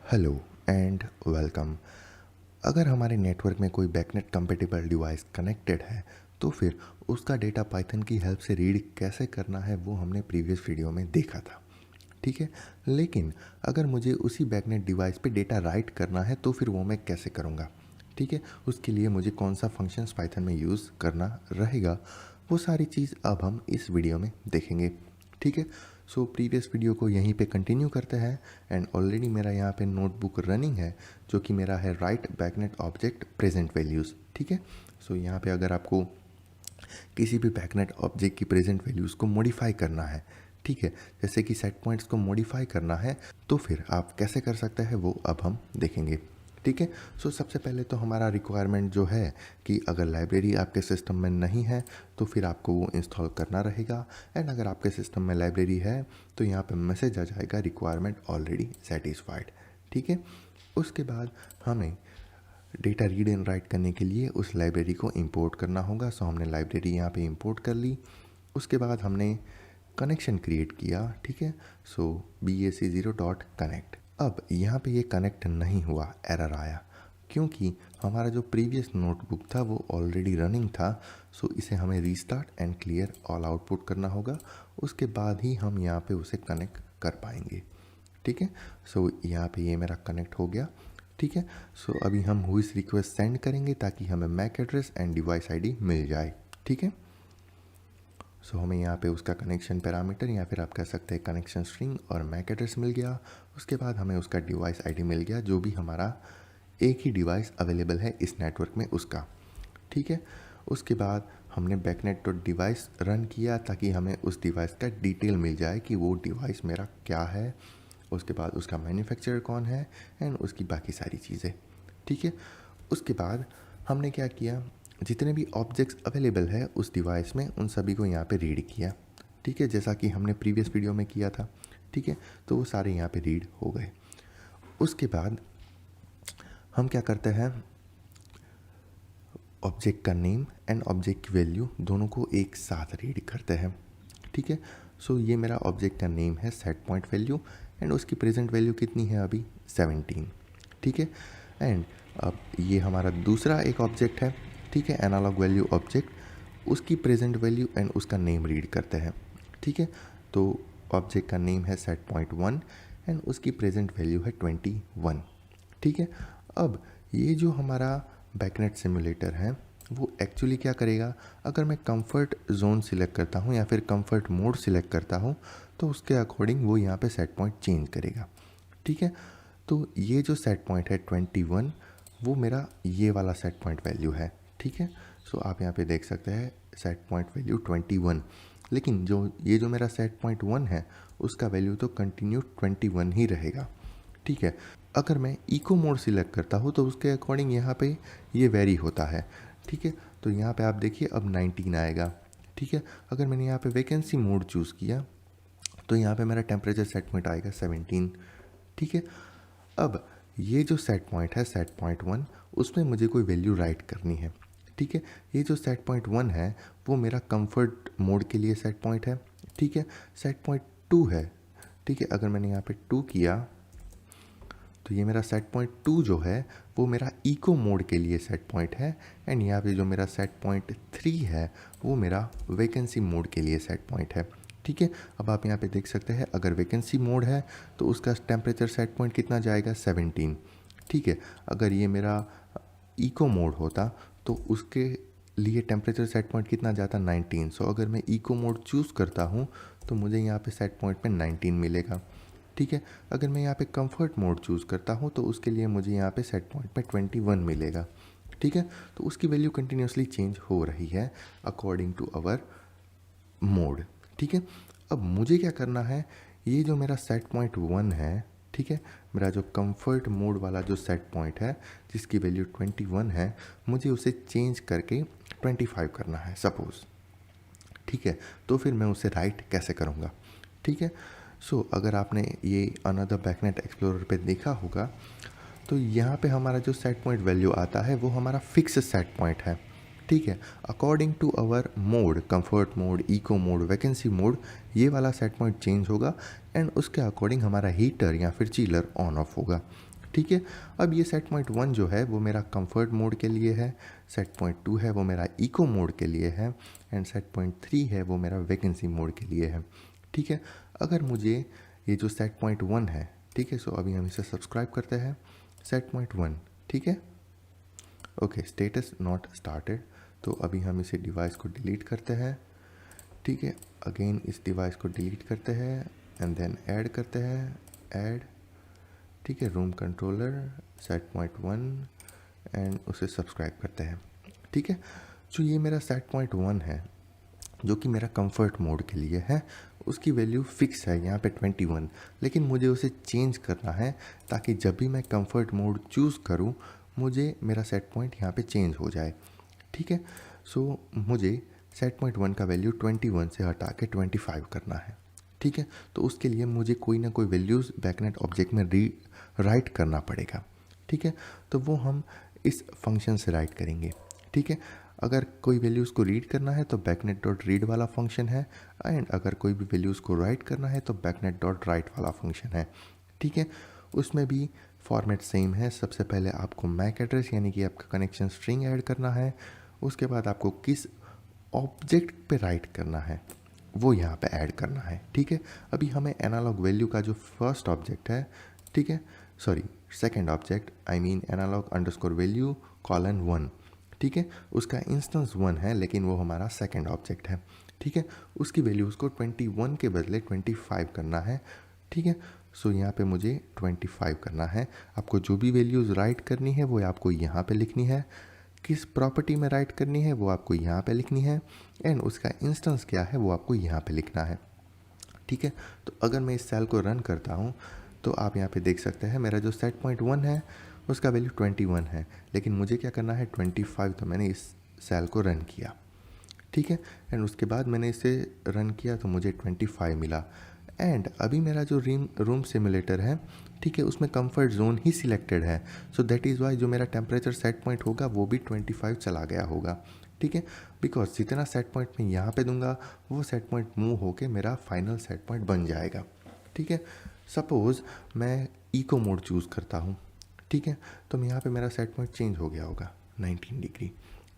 Hello and welcome. अगर हमारे network में कोई बैकनेट कंपेटिबल डिवाइस कनेक्टेड है तो फिर उसका डेटा पाइथन की हेल्प से रीड कैसे करना है वो हमने प्रीवियस वीडियो में देखा था। ठीक है, लेकिन अगर मुझे उसी बैकनेट डिवाइस पे डेटा राइट करना है तो फिर वो मैं कैसे करूँगा। ठीक है, उसके लिए मुझे कौन सा फंक्शंस पाइथन में यूज़ करना रहेगा, वो सारी चीज़ अब हम इस वीडियो में देखेंगे। ठीक है, सो प्रीवियस वीडियो को यहीं पे कंटिन्यू करते हैं एंड ऑलरेडी मेरा यहाँ पे नोटबुक रनिंग है जो कि मेरा है राइट बैकनेट ऑब्जेक्ट प्रेजेंट वैल्यूज़। ठीक है, सो यहाँ पे अगर आपको किसी भी बैकनेट ऑब्जेक्ट की प्रेजेंट वैल्यूज़ को मॉडिफाई करना है, ठीक है, जैसे कि सेट पॉइंट्स को मॉडिफाई करना है, तो फिर आप कैसे कर सकते हैं वो अब हम देखेंगे। ठीक है, सो सबसे पहले तो हमारा रिक्वायरमेंट जो है कि अगर लाइब्रेरी आपके सिस्टम में नहीं है तो फिर आपको वो इंस्टॉल करना रहेगा। एंड अगर आपके सिस्टम में लाइब्रेरी है तो यहाँ पे मैसेज आ जाएगा रिक्वायरमेंट ऑलरेडी सेटिस्फाइड। ठीक है, उसके बाद हमें डेटा रीड एंड राइट करने के लिए उस लाइब्रेरी को इंपोर्ट करना होगा। सो हमने लाइब्रेरी यहाँ पे इंपोर्ट कर ली। उसके बाद हमने कनेक्शन क्रिएट किया। ठीक है, सो BAC0.connect। अब यहाँ पे ये कनेक्ट नहीं हुआ, एरर आया क्योंकि हमारा जो प्रीवियस नोटबुक था वो ऑलरेडी रनिंग था। सो इसे हमें restart and clear all output करना होगा, उसके बाद ही हम यहाँ पे उसे कनेक्ट कर पाएंगे। ठीक है, सो यहाँ पे ये मेरा कनेक्ट हो गया। ठीक है, सो अभी हम हुइस रिक्वेस्ट सेंड करेंगे ताकि हमें MAC address and device ID मिल जाए। ठीक है, सो हमें यहाँ पे उसका कनेक्शन पैरामीटर या फिर आप कह सकते हैं कनेक्शन स्ट्रिंग और मैक एड्रेस मिल गया। उसके बाद हमें उसका डिवाइस आईडी मिल गया जो भी हमारा एक ही डिवाइस अवेलेबल है इस नेटवर्क में उसका। ठीक है, उसके बाद हमने बैकनेट डॉट डिवाइस रन किया ताकि हमें उस डिवाइस का डिटेल मिल जाए कि वो डिवाइस मेरा क्या है, उसके बाद उसका मैन्युफैक्चरर कौन है एंड उसकी बाकी सारी चीज़ें। ठीक है, उसके बाद हमने क्या किया, जितने भी ऑब्जेक्ट्स अवेलेबल है उस डिवाइस में उन सभी को यहाँ पे रीड किया। ठीक है, जैसा कि हमने प्रीवियस वीडियो में किया था। ठीक है, तो वो सारे यहाँ पे रीड हो गए। उसके बाद हम क्या करते हैं, ऑब्जेक्ट का नेम एंड ऑब्जेक्ट की वैल्यू दोनों को एक साथ रीड करते हैं। ठीक है, सो ये मेरा ऑब्जेक्ट का नेम है सेट पॉइंट वैल्यू एंड उसकी प्रेजेंट वैल्यू कितनी है अभी 17। ठीक है, एंड अब ये हमारा दूसरा एक ऑब्जेक्ट है। ठीक है, एनालॉग वैल्यू ऑब्जेक्ट, उसकी प्रेजेंट वैल्यू एंड उसका नेम रीड करते हैं। ठीक है, तो ऑब्जेक्ट का नेम है सेट पॉइंट 1 एंड उसकी प्रेजेंट वैल्यू है 21। ठीक है, अब ये जो हमारा बैकनेट सिमुलेटर है वो एक्चुअली क्या करेगा, अगर मैं कंफर्ट जोन सिलेक्ट करता हूँ या फिर कंफर्ट मोड सिलेक्ट करता हूँ तो उसके अकॉर्डिंग वो यहाँ पे सेट पॉइंट चेंज करेगा। ठीक है, तो ये जो सेट पॉइंट है 21 वो मेरा ये वाला सेट पॉइंट वैल्यू है। ठीक है, सो आप यहाँ पे देख सकते हैं सेट पॉइंट वैल्यू 21, लेकिन जो मेरा सेट पॉइंट 1 है उसका वैल्यू तो कंटिन्यू 21 ही रहेगा। ठीक है, अगर मैं इको मोड सिलेक्ट करता हूँ तो उसके अकॉर्डिंग यहाँ पे ये वेरी होता है। ठीक है, तो यहाँ पे आप देखिए अब 19 आएगा। ठीक है, अगर मैंने यहाँ पे वैकेंसी मोड चूज़ किया तो यहाँ पे मेरा टेम्परेचर सेट पॉइंट आएगा 17। ठीक है, अब ये जो सेट पॉइंट है सेट पॉइंट 1 उसमें मुझे कोई वैल्यू राइट करनी है। ठीक है, ये जो सेट पॉइंट 1 है वो मेरा कंफर्ट मोड के लिए सेट पॉइंट है। ठीक है, सेट पॉइंट 2 है। ठीक है, अगर मैंने यहाँ पे 2 किया तो ये मेरा सेट पॉइंट 2 जो है वो मेरा इको मोड के लिए सेट पॉइंट है एंड यहाँ पे जो मेरा सेट पॉइंट 3 है वो मेरा वैकेंसी मोड के लिए सेट पॉइंट है। ठीक है, अब आप यहाँ पे देख सकते हैं अगर वैकेंसी मोड है तो उसका टेम्परेचर सेट पॉइंट कितना जाएगा 17। ठीक है, अगर ये मेरा इको मोड होता तो उसके लिए टेम्परेचर सेट पॉइंट कितना जाता 19। सो अगर मैं इको मोड चूज़ करता हूँ तो मुझे यहाँ पे सेट पॉइंट पे 19 मिलेगा। ठीक है, अगर मैं यहाँ पे कंफर्ट मोड चूज़ करता हूँ तो उसके लिए मुझे यहाँ पे सेट पॉइंट पे 21 मिलेगा। ठीक है, तो उसकी वैल्यू कंटिन्यूसली चेंज हो रही है अकॉर्डिंग टू आवर मोड। ठीक है, अब मुझे क्या करना है, ये जो मेरा सेट पॉइंट 1 है, ठीक है, मेरा जो कंफर्ट मोड वाला जो सेट पॉइंट है जिसकी वैल्यू 21 है, मुझे उसे चेंज करके 25 करना है सपोज़। ठीक है, तो फिर मैं उसे राइट कैसे करूँगा। ठीक है, सो अगर आपने ये अनदर बैकनेट एक्सप्लोरर पे देखा होगा तो यहाँ पे हमारा जो सेट पॉइंट वैल्यू आता है वो हमारा फिक्स सेट पॉइंट है। ठीक है, according to our mode, comfort mode, eco mode, vacancy mode, ये वाला सेट पॉइंट चेंज होगा एंड उसके अकॉर्डिंग हमारा हीटर या फिर चीलर ऑन ऑफ होगा। ठीक है। अब ये सेट पॉइंट 1 जो है वो मेरा कंफर्ट मोड के लिए है, सेट पॉइंट 2 है वो मेरा इको मोड के लिए है, एंड सेट पॉइंट 3 है वो मेरा वैकेंसी मोड के लिए है। ठीक है। अगर मुझे ये जो सेट पॉइंट 1 है, ठीक है, सो अभी हम इसे सब्सक्राइब करते हैं, सेट पॉइंट 1, ठीक है, ओके, स्टेटस नॉट स्टार्टेड। तो अभी हम इसे डिवाइस को डिलीट करते हैं, ठीक है, अगेन इस डिवाइस को डिलीट करते हैं एंड देन ऐड करते हैं, ऐड, ठीक है, room controller set point 1 and उसे सब्सक्राइब करते हैं। ठीक है। जो ये मेरा सेट पॉइंट 1 है जो कि मेरा कंफर्ट मोड के लिए है, उसकी वैल्यू फिक्स है यहाँ पे 21, लेकिन मुझे उसे चेंज करना है ताकि जब भी मैं कंफर्ट मोड चूज़ करूँ मुझे मेरा सेट पॉइंट यहाँ पे चेंज हो जाए। ठीक है। सो मुझे सेट पॉइंट 1 का वैल्यू 21 से हटा के 25 करना है। ठीक है। तो उसके लिए मुझे कोई ना कोई वैल्यूज़ बैकनेट ऑब्जेक्ट में राइट करना पड़ेगा। ठीक है। तो वो हम इस फंक्शन से राइट करेंगे। ठीक है। अगर कोई वैल्यूज़ को रीड करना है तो बैकनेट डॉट रीड वाला फंक्शन है, एंड अगर कोई भी वैल्यूज़ को राइट करना है तो बैकनेट डॉट राइट वाला फंक्शन है। ठीक है। उसमें भी फॉर्मेट सेम है। सबसे पहले आपको मैक एड्रेस यानी कि आपका कनेक्शन स्ट्रिंग ऐड करना है, उसके बाद आपको किस ऑब्जेक्ट पे राइट करना है वो यहाँ पे ऐड करना है। ठीक है। अभी हमें एनालॉग वैल्यू का जो फर्स्ट ऑब्जेक्ट है, ठीक है, sorry second object, I mean analogue underscore value colon 1, ठीक है, उसका इंस्टेंस 1 है लेकिन वो हमारा सेकेंड ऑब्जेक्ट है। ठीक है। उसकी वैल्यू उसको 21 के बदले 25 करना है। ठीक है। सो यहाँ पे मुझे 25 करना है। आपको जो भी वैल्यूज़ राइट करनी है वो आपको यहाँ पे लिखनी है, किस प्रॉपर्टी में राइट करनी है वो आपको यहाँ पे लिखनी है, एंड उसका इंस्टेंस क्या है वो आपको यहाँ पे लिखना है। ठीक है। तो अगर मैं इस सेल को रन करता हूँ तो आप यहाँ पे देख सकते हैं मेरा जो सेट पॉइंट 1 है उसका वैल्यू 21 है, लेकिन मुझे क्या करना है 25। तो मैंने इस सेल को रन किया, ठीक है, एंड उसके बाद मैंने इसे रन किया तो मुझे 25 मिला। एंड अभी मेरा जो रूम सिमुलेटर है, ठीक है, उसमें कंफर्ट जोन ही सिलेक्टेड है। सो दैट इज़ वाई जो मेरा टेम्परेचर सेट पॉइंट होगा वो भी 25 चला गया होगा। ठीक है। बिकॉज जितना सेट पॉइंट मैं यहाँ पे दूंगा वो सेट पॉइंट मूव होके मेरा फाइनल सेट पॉइंट बन जाएगा। ठीक है। सपोज़ मैं इको मोड चूज़ करता हूँ, ठीक है, तो मैं यहाँ पे मेरा सेट पॉइंट चेंज हो गया होगा 19 डिग्री।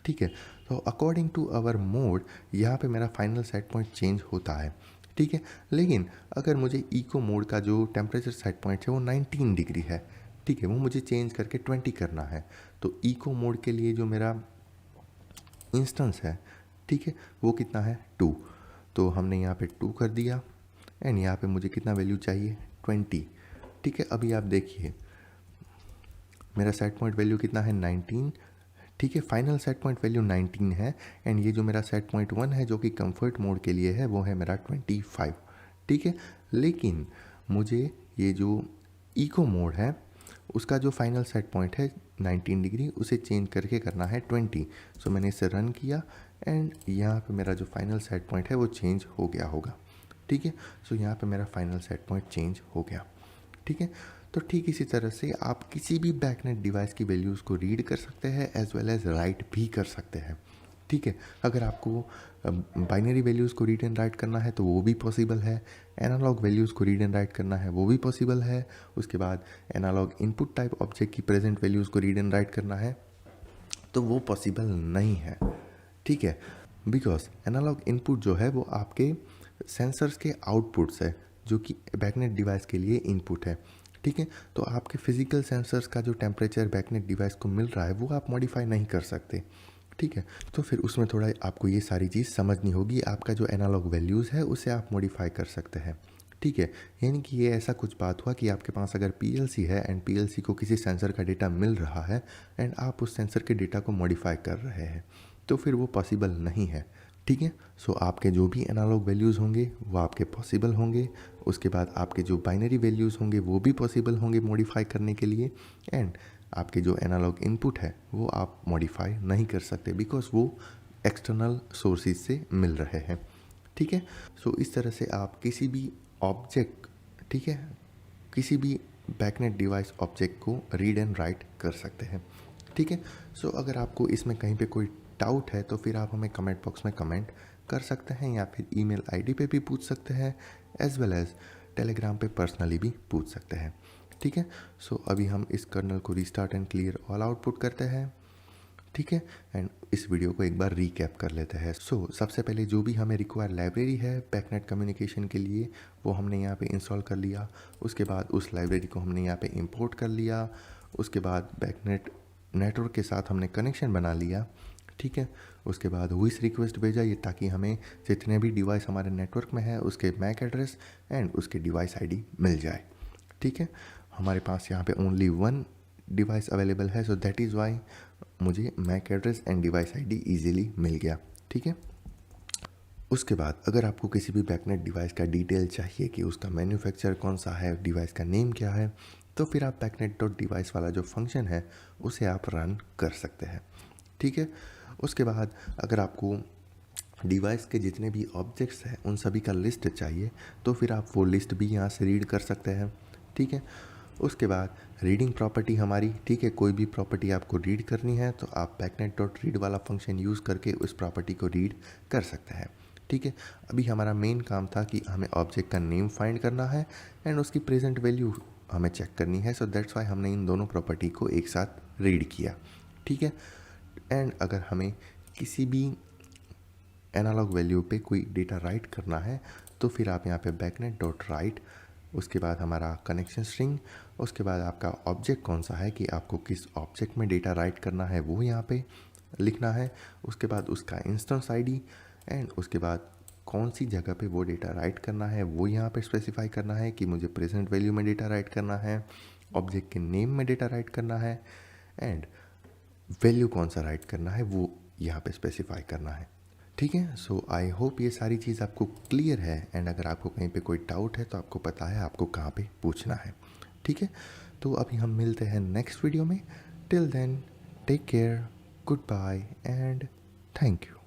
ठीक है। तो अकॉर्डिंग टू आवर मोड यहाँ पे मेरा फाइनल सेट पॉइंट चेंज होता है। ठीक है। लेकिन अगर मुझे इको मोड का जो टेम्परेचर सेट पॉइंट है वो 19 डिग्री है, ठीक है, वो मुझे चेंज करके 20 करना है, तो इको मोड के लिए जो मेरा इंस्टेंस है, ठीक है, वो कितना है 2। तो हमने यहाँ पे 2 कर दिया, एंड यहाँ पे मुझे कितना वैल्यू चाहिए 20। ठीक है। अभी आप देखिए मेरा सेट पॉइंट वैल्यू कितना है 19। ठीक है। फाइनल सेट पॉइंट वैल्यू 19 है, एंड ये जो मेरा सेट पॉइंट 1 है जो कि कंफर्ट मोड के लिए है वो है मेरा 25। ठीक है। लेकिन मुझे ये जो इको मोड है उसका जो फाइनल सेट पॉइंट है 19 डिग्री उसे चेंज करके करना है 20। सो मैंने इसे रन किया एंड यहाँ पे मेरा जो फाइनल सेट पॉइंट है वो चेंज हो गया होगा। ठीक है। सो यहाँ पे मेरा फाइनल सेट पॉइंट चेंज हो गया। ठीक है। तो ठीक इसी तरह से आप किसी भी बैकनेट डिवाइस की वैल्यूज़ को रीड कर सकते हैं एज वेल एज राइट भी कर सकते हैं। ठीक है। अगर आपको बाइनरी वैल्यूज़ को रीड एंड राइट करना है तो वो भी पॉसिबल है, एनालॉग वैल्यूज़ को रीड एंड राइट करना है वो भी पॉसिबल है, उसके बाद एनालॉग इनपुट टाइप ऑब्जेक्ट की प्रेजेंट वैल्यूज़ को रीड एंड राइट करना है तो वो पॉसिबल नहीं है। ठीक है। बिकॉज एनालॉग इनपुट जो है वो आपके सेंसर्स के आउटपुट्स है जो कि बैकनेट डिवाइस के लिए इनपुट है। ठीक है। तो आपके फिजिकल सेंसर्स का जो टेम्परेचर बैकनेट डिवाइस को मिल रहा है वो आप मॉडिफाई नहीं कर सकते। ठीक है। तो फिर उसमें थोड़ा आपको ये सारी चीज़ समझनी होगी। आपका जो एनालॉग वैल्यूज़ है उसे आप मॉडिफाई कर सकते हैं। ठीक है। यानी कि ये ऐसा कुछ बात हुआ कि आपके पास अगर पीएलसी है एंड पीएलसी को किसी सेंसर का डेटा मिल रहा है एंड आप उस सेंसर के डेटा को मॉडिफाई कर रहे हैं तो फिर वो पॉसिबल नहीं है। ठीक है। सो आपके जो भी एनालॉग वैल्यूज़ होंगे वो आपके पॉसिबल होंगे, उसके बाद आपके जो बाइनरी वैल्यूज़ होंगे वो भी पॉसिबल होंगे मॉडिफाई करने के लिए, एंड आपके जो एनालॉग इनपुट है वो आप मॉडिफाई नहीं कर सकते बिकॉज वो एक्सटर्नल सोर्सेज से मिल रहे हैं। ठीक है। सो इस तरह से आप किसी भी ऑब्जेक्ट, ठीक है, किसी भी बैकनेट डिवाइस ऑब्जेक्ट को रीड एंड राइट कर सकते हैं। ठीक है। सो अगर आपको इसमें कहीं पे कोई डाउट है तो फिर आप हमें कमेंट बॉक्स में कमेंट कर सकते हैं या फिर ईमेल आईडी पे भी पूछ सकते हैं एज वेल एज टेलीग्राम पे पर्सनली भी पूछ सकते हैं। ठीक है। सो अभी हम इस कर्नल को restart and clear all output करते हैं, ठीक है। एंड इस वीडियो को एक बार रीकैप कर लेते हैं। सबसे पहले जो भी हमें रिक्वायर लाइब्रेरी है बैकनेट कम्युनिकेशन के लिए वो हमने यहाँ पे इंस्टॉल कर लिया। उसके बाद उस लाइब्रेरी को हमने यहाँ पे इंपोर्ट कर लिया। उसके बाद बैकनेट नेटवर्क के साथ हमने कनेक्शन बना लिया, ठीक है। उसके बाद हुईस रिक्वेस्ट भेजा ये ताकि हमें जितने भी डिवाइस हमारे नेटवर्क में है उसके मैक एड्रेस एंड उसके डिवाइस आईडी मिल जाए, ठीक है। हमारे पास यहाँ पे ओनली वन डिवाइस अवेलेबल है, सो दैट इज़ वाई मुझे MAC address and device ID easily मिल गया, ठीक है। उसके बाद अगर आपको किसी भी बैकनेट डिवाइस का डिटेल चाहिए कि उसका मैन्युफैक्चर कौन सा है, डिवाइस का नेम क्या है, तो फिर आप बैकनेट डॉट डिवाइस वाला जो फंक्शन है उसे आप रन कर सकते हैं, ठीक है। उसके बाद अगर आपको डिवाइस के जितने भी ऑब्जेक्ट्स हैं उन सभी का लिस्ट चाहिए तो फिर आप वो लिस्ट भी यहाँ से रीड कर सकते हैं, ठीक है। उसके बाद रीडिंग प्रॉपर्टी हमारी, ठीक है, कोई भी प्रॉपर्टी आपको रीड करनी है तो आप बैकनेट डॉट रीड वाला फंक्शन यूज़ करके उस प्रॉपर्टी को रीड कर सकते हैं, ठीक है। अभी हमारा मेन काम था कि हमें ऑब्जेक्ट का नेम फाइंड करना है एंड उसकी प्रेजेंट वैल्यू हमें चेक करनी है, सो दैट्स वाई हमने इन दोनों प्रॉपर्टी को एक साथ रीड किया, ठीक है। एंड अगर हमें किसी भी एनालॉग वैल्यू पे कोई डेटा राइट करना है तो फिर आप यहाँ पे बैकनेट डॉट राइट, उसके बाद हमारा कनेक्शन स्ट्रिंग, उसके बाद आपका ऑब्जेक्ट कौन सा है कि आपको किस ऑब्जेक्ट में डेटा राइट करना है वो यहाँ पे लिखना है, उसके बाद उसका इंस्टेंस आईडी एंड उसके बाद कौन सी जगह पे वो डेटा राइट करना है वो यहाँ पे स्पेसिफाई करना है कि मुझे प्रेजेंट वैल्यू में डेटा राइट करना है, ऑब्जेक्ट के नेम में डेटा राइट करना है एंड वैल्यू कौन सा राइट करना है वो यहाँ पे स्पेसिफाई करना है, ठीक है। सो आई होप ये सारी चीज़ आपको क्लियर है एंड अगर आपको कहीं पे कोई डाउट है तो आपको पता है आपको कहाँ पे पूछना है, ठीक है। तो अभी हम मिलते हैं नेक्स्ट वीडियो में। Till then take care, good bye and thank you.